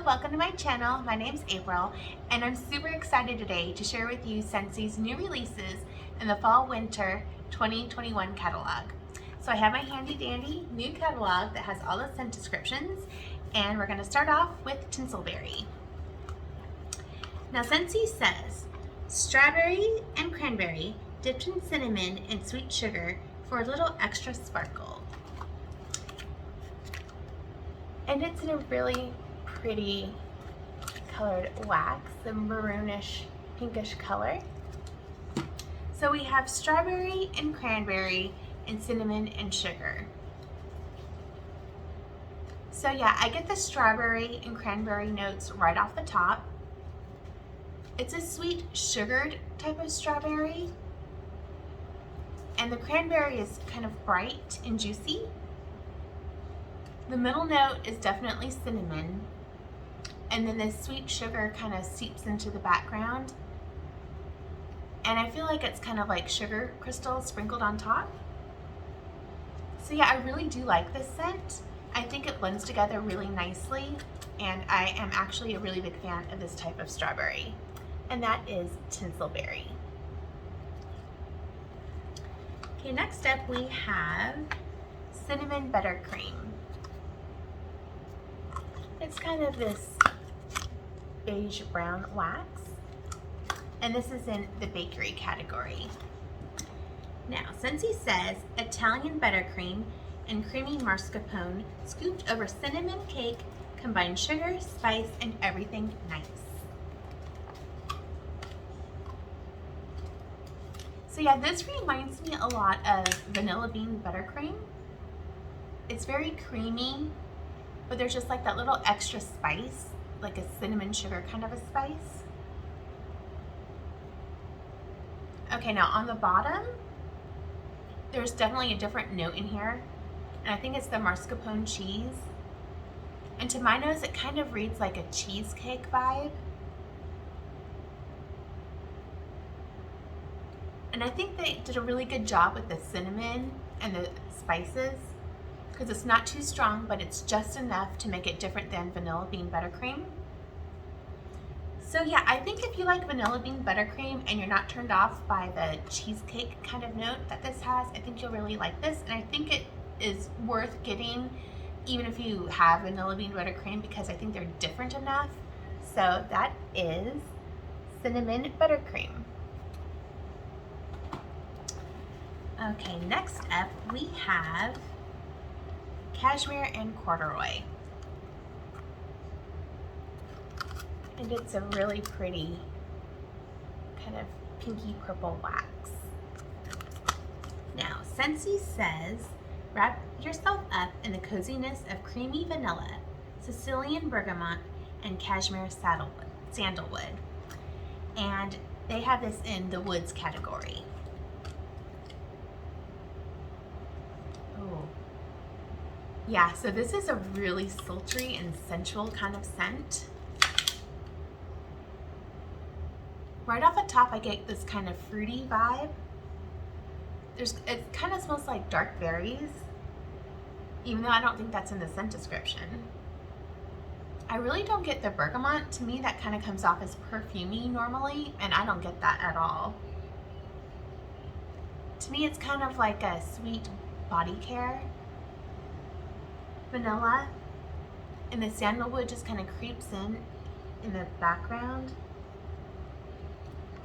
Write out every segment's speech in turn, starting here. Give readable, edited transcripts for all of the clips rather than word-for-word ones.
welcome to my channel. My name's April, and I'm super excited today to share with you Scentsy's new releases in the Fall/Winter 2021 catalog. So I have my handy dandy new catalog that has all the scent descriptions, and we're going to start off with Tinsel Berry. Now Scentsy says, strawberry and cranberry dipped in cinnamon and sweet sugar for a little extra sparkle. And it's in a really pretty colored wax, the maroonish pinkish color. So we have strawberry and cranberry and cinnamon and sugar. So yeah, I get the strawberry and cranberry notes right off the top. It's a sweet sugared type of strawberry, and the cranberry is kind of bright and juicy. The middle note is definitely cinnamon, and then the sweet sugar kind of seeps into the background, and I feel like it's kind of like sugar crystals sprinkled on top. So yeah, I really do like this scent. I think it blends together really nicely, and I am actually a really big fan of this type of strawberry, and that is Tinsel Berry. Okay, next up we have Cinnamon Buttercream. It's kind of this beige brown wax, and this is in the bakery category. Now, Scentsy says Italian buttercream and creamy mascarpone scooped over cinnamon cake, combined sugar, spice, and everything nice. So yeah, this reminds me a lot of vanilla bean buttercream. It's very creamy, but there's just like that little extra spice, like a cinnamon sugar kind of a spice. Okay, now on the bottom, there's definitely a different note in here, and I think it's the mascarpone cheese. And to my nose, it kind of reads like a cheesecake vibe. And I think they did a really good job with the cinnamon and the spices, because it's not too strong, but it's just enough to make it different than vanilla bean buttercream. So yeah, I think if you like vanilla bean buttercream and you're not turned off by the cheesecake kind of note that this has, I think you'll really like this, and I think it is worth getting even if you have vanilla bean buttercream, because I think they're different enough. So that is Cinnamon Buttercream. Okay, next up we have Cashmere and Corduroy. And it's a really pretty kind of pinky purple wax. Now, Scentsy says, wrap yourself up in the coziness of creamy vanilla, Sicilian bergamot, and cashmere sandalwood. And they have this in the woods category. Yeah, so this is a really sultry and sensual kind of scent. Right off the top, I get this kind of fruity vibe. It kind of smells like dark berries, even though I don't think that's in the scent description. I really don't get the bergamot. To me, that kind of comes off as perfumey normally, and I don't get that at all. To me, it's kind of like a sweet body care. Vanilla, and the sandalwood just kind of creeps in the background.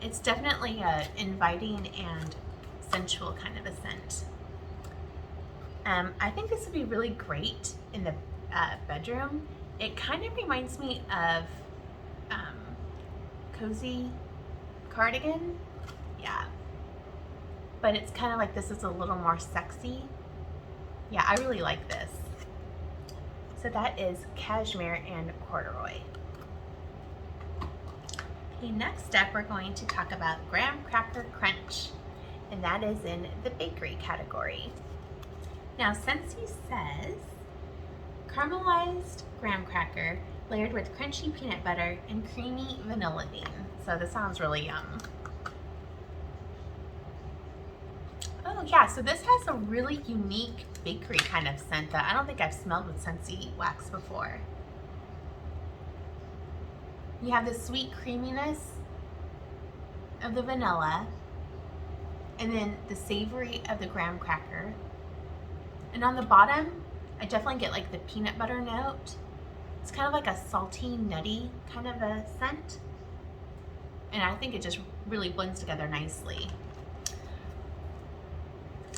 It's definitely a inviting and sensual kind of a scent. I think this would be really great in the bedroom. It kind of reminds me of cozy cardigan, yeah. But it's kind of like this is a little more sexy. Yeah, I really like this. So that is Cashmere and Corduroy. Okay, next up we're going to talk about Graham Cracker Crunch, and that is in the bakery category. Now Scentsy says, caramelized graham cracker layered with crunchy peanut butter and creamy vanilla bean. So this sounds really yum. Oh yeah, so this has a really unique bakery kind of scent that I don't think I've smelled with Scentsy wax before. You have the sweet creaminess of the vanilla, and then the savory of the graham cracker. And on the bottom, I definitely get like the peanut butter note. It's kind of like a salty, nutty kind of a scent. And I think it just really blends together nicely.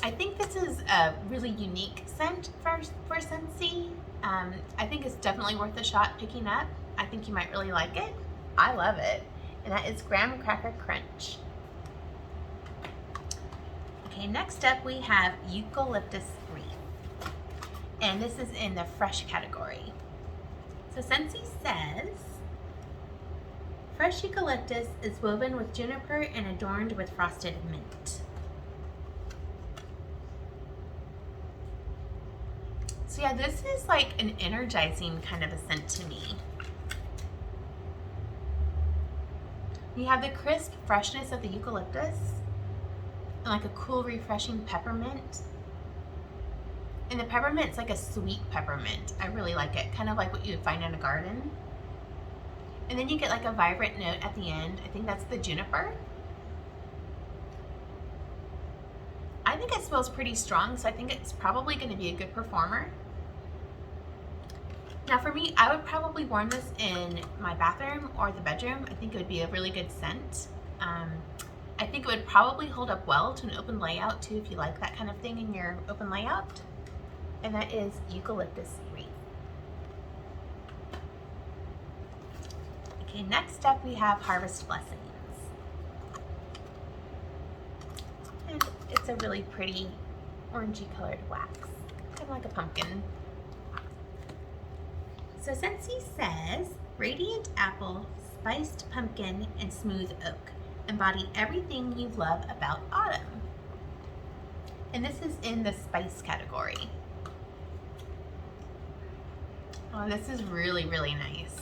I think this is a really unique scent for Scentsy. I think it's definitely worth a shot picking up. I think you might really like it. I love it. And that is Graham Cracker Crunch. Okay, next up we have Eucalyptus Wreath. And this is in the fresh category. So Scentsy says, fresh eucalyptus is woven with juniper and adorned with frosted mint. So yeah, this is like an energizing kind of a scent to me. You have the crisp freshness of the eucalyptus and like a cool, refreshing peppermint. And the peppermint's like a sweet peppermint. I really like it, kind of like what you would find in a garden. And then you get like a vibrant note at the end. I think that's the juniper. I think it smells pretty strong, so I think it's probably going to be a good performer. Now for me, I would probably warm this in my bathroom or the bedroom. I think it would be a really good scent. I think it would probably hold up well to an open layout too, if you like that kind of thing in your open layout. And that is Eucalyptus Wreath. Okay, next up we have Harvest Blessings. And it's a really pretty orangey colored wax, kind of like a pumpkin. So Scentsy says, radiant apple, spiced pumpkin, and smooth oak embody everything you love about autumn. And this is in the spice category. Oh, this is really, really nice.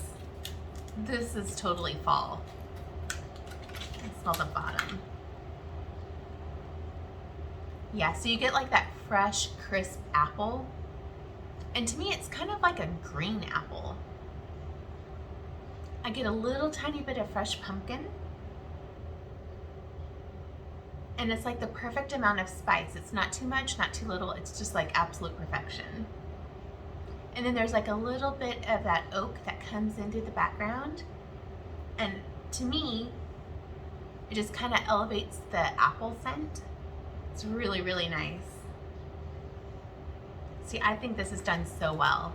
This is totally fall. I smell the bottom. Yeah, so you get like that fresh, crisp apple. And to me, it's kind of like a green apple. I get a little tiny bit of fresh pumpkin. And it's like the perfect amount of spice. It's not too much, not too little. It's just like absolute perfection. And then there's like a little bit of that oak that comes in through the background. And to me, it just kind of elevates the apple scent. It's really, really nice. See, I think this is done so well.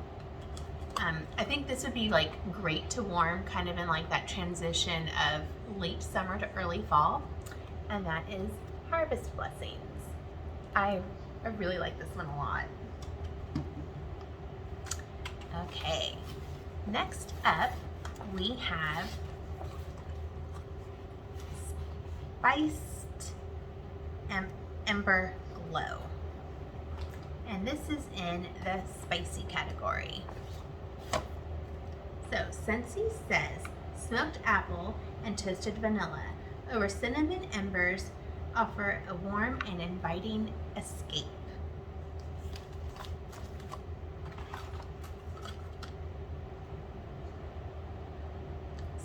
I think this would be like great to warm kind of in like that transition of late summer to early fall. And that is Harvest Blessings. I really like this one a lot. Okay, next up we have Spiced Ember Glow. And this is in the spicy category. So Scentsy says, smoked apple and toasted vanilla over cinnamon embers offer a warm and inviting escape.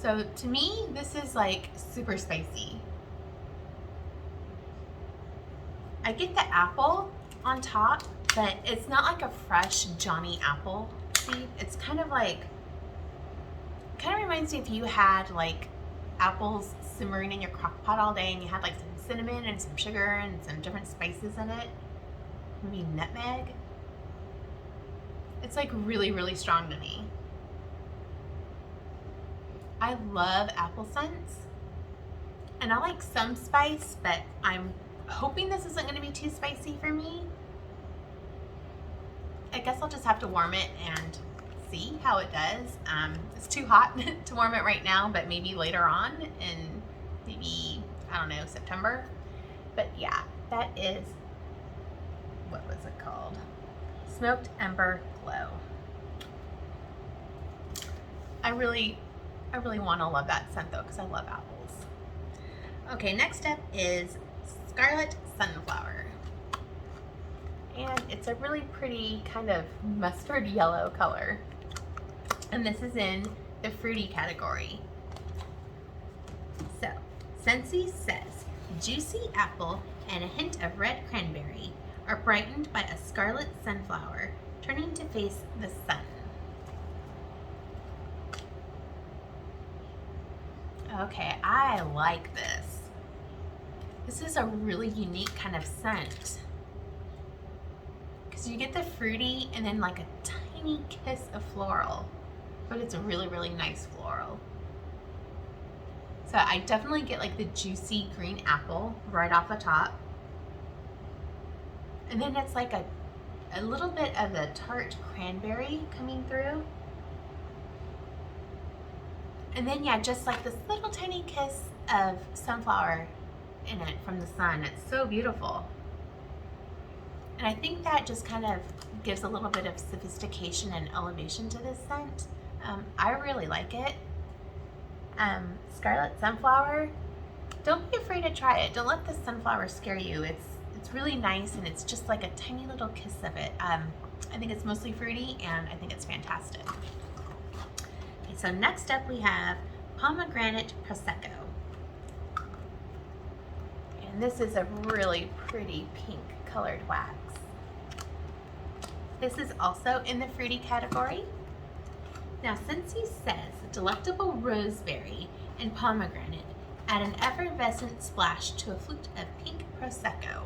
So to me, this is like super spicy. I get the apple on top, but it's not like a fresh Johnny apple. See, it's kind of reminds me if you had like apples simmering in your crock pot all day and you had like some cinnamon and some sugar and some different spices in it, maybe nutmeg. It's like really, really strong to me. I love apple scents and I like some spice, but I'm hoping this isn't going to be too spicy for me. I guess I'll just have to warm it and see how it does. It's too hot to warm it right now, but maybe later on in maybe, I don't know, September. But yeah, that is, what was it called? Smoked Ember Glow. I really want to love that scent though, because I love apples. Okay, next up is Scarlet Sunflower. And it's a really pretty kind of mustard yellow color. And this is in the fruity category. Scentsy says, juicy apple and a hint of red cranberry are brightened by a scarlet sunflower turning to face the sun. Okay, I like this. This is a really unique kind of scent. Because you get the fruity and then like a tiny kiss of floral. But it's a really, really nice floral. So I definitely get like the juicy green apple right off the top. And then it's like a little bit of the tart cranberry coming through. And then yeah, just like this little tiny kiss of sunflower in it from the sun. It's so beautiful. And I think that just kind of gives a little bit of sophistication and elevation to this scent. I really like it. Scarlet Sunflower, don't be afraid to try it. Don't let the sunflower scare you. It's really nice, and it's just like a tiny little kiss of it. I think it's mostly fruity, and I think it's fantastic. Okay, so next up we have Pomegranate Prosecco. And this is a really pretty pink colored wax. This is also in the fruity category. Now, Scentsy says delectable roseberry and pomegranate add an effervescent splash to a flute of pink Prosecco.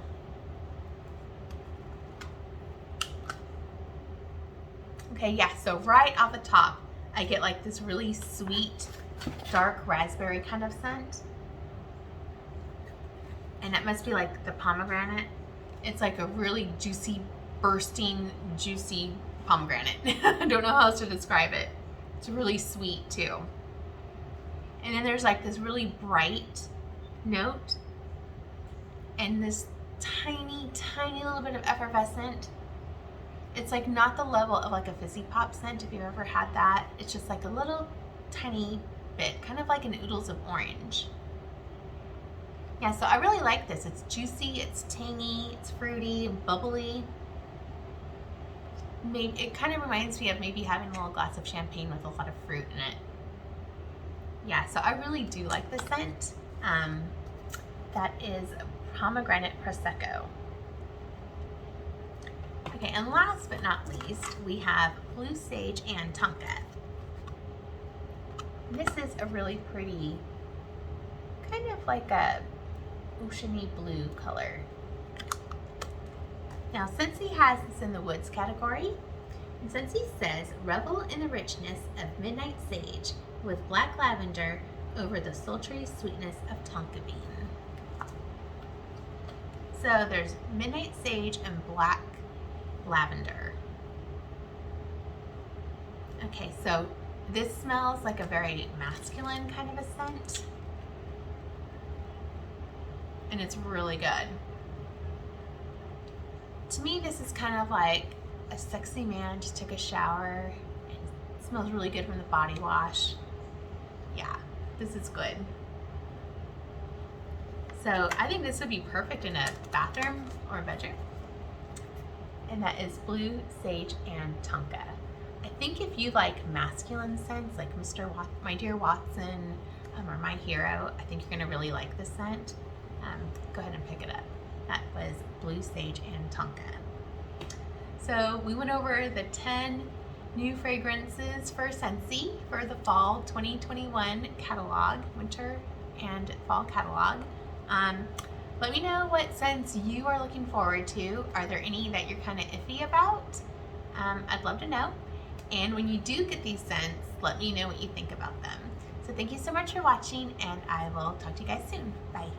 Okay, yeah, so right off the top, I get like this really sweet, dark raspberry kind of scent. And that must be like the pomegranate. It's like a really juicy, bursting, juicy pomegranate. I don't know how else to describe it. It's really sweet too. And then there's like this really bright note and this tiny, tiny little bit of effervescent. It's like not the level of like a fizzy pop scent if you've ever had that. It's just like a little tiny bit, kind of like an oodles of orange. Yeah, so I really like this. It's juicy, it's tangy, it's fruity, bubbly. Maybe it kind of reminds me of maybe having a little glass of champagne with a lot of fruit in it. Yeah, so I really do like this scent. That is Pomegranate Prosecco. Okay, and last but not least, we have Blue Sage Tonka. This is a really pretty, kind of like a oceany blue color. Now, Scentsy has this in the woods category, and Scentsy says, revel in the richness of midnight sage with black lavender over the sultry sweetness of tonka bean. So there's midnight sage and black lavender. Okay, so this smells like a very masculine kind of a scent, and it's really good. To me, this is kind of like a sexy man just took a shower and it smells really good from the body wash. Yeah, this is good. So I think this would be perfect in a bathroom or a bedroom. And that is Blue Sage Tonka. I think if you like masculine scents like My Dear Watson or My Hero, I think you're gonna really like this scent. Go ahead and pick it up. That was Blue Sage Tonka. So we went over the 10 new fragrances for Scentsy for the fall 2021 catalog, winter and fall catalog. Let me know what scents you are looking forward to. Are there any that you're kind of iffy about? I'd love to know. And when you do get these scents, let me know what you think about them. So thank you so much for watching, and I will talk to you guys soon. Bye.